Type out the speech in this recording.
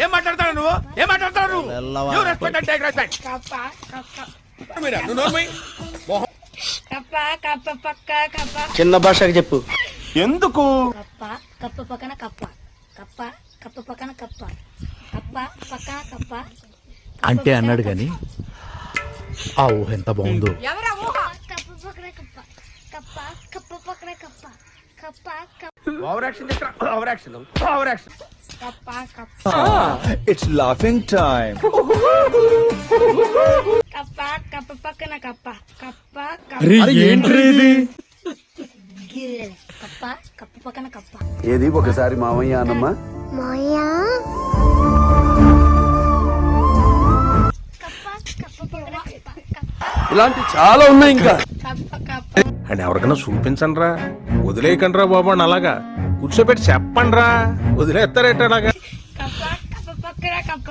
ఏం మాట్లాడతాడు నువ్వు? ఏం మాట్లాడతాడు నువ్వు? You respect and take respect. మీరా, నువ్వు నోరు మూయ్. చిన్న భాషకి చెప్పు. ఎందుకు? కప్ప పక్కన కప్ప కప్ప కప్ప పక్కన కప్ప కప్ప పక్కన కప్ప అంటే అన్నాడు గాని ఆ ఊహ ఎంత బాగుందో. కప్ప పక్కన కప్ప కప్ప కప్ప పక్కన కప్ప కప్ప ఓవర్ యాక్షన్ చేస్తా. Over action, over action. కప్ప కప్ప ఇట్స్ లాఫింగ్ టైం. కప్ప కప్ప పక్కన కప్ప కప్ప కప్ప కప్ప పక్కన కప్ప. ఏది ఒకసారి మామయ్య అన్నమ్మా. కప్ప కప్ప పక్కన కప్ప కప్ప ఇలాంటి చాలా ఉన్నాయి ఇంకా. కప్ప కప్ప అండ్ ఎవరికైనా చూపించండి రా, వదిలేయకండి రా బాబు అని అలాగా కూర్చోబెట్టి చెప్పండి రా, వదిలేస్తారేట అలాగా. కప్ప కప్ప పక్కన కప్ప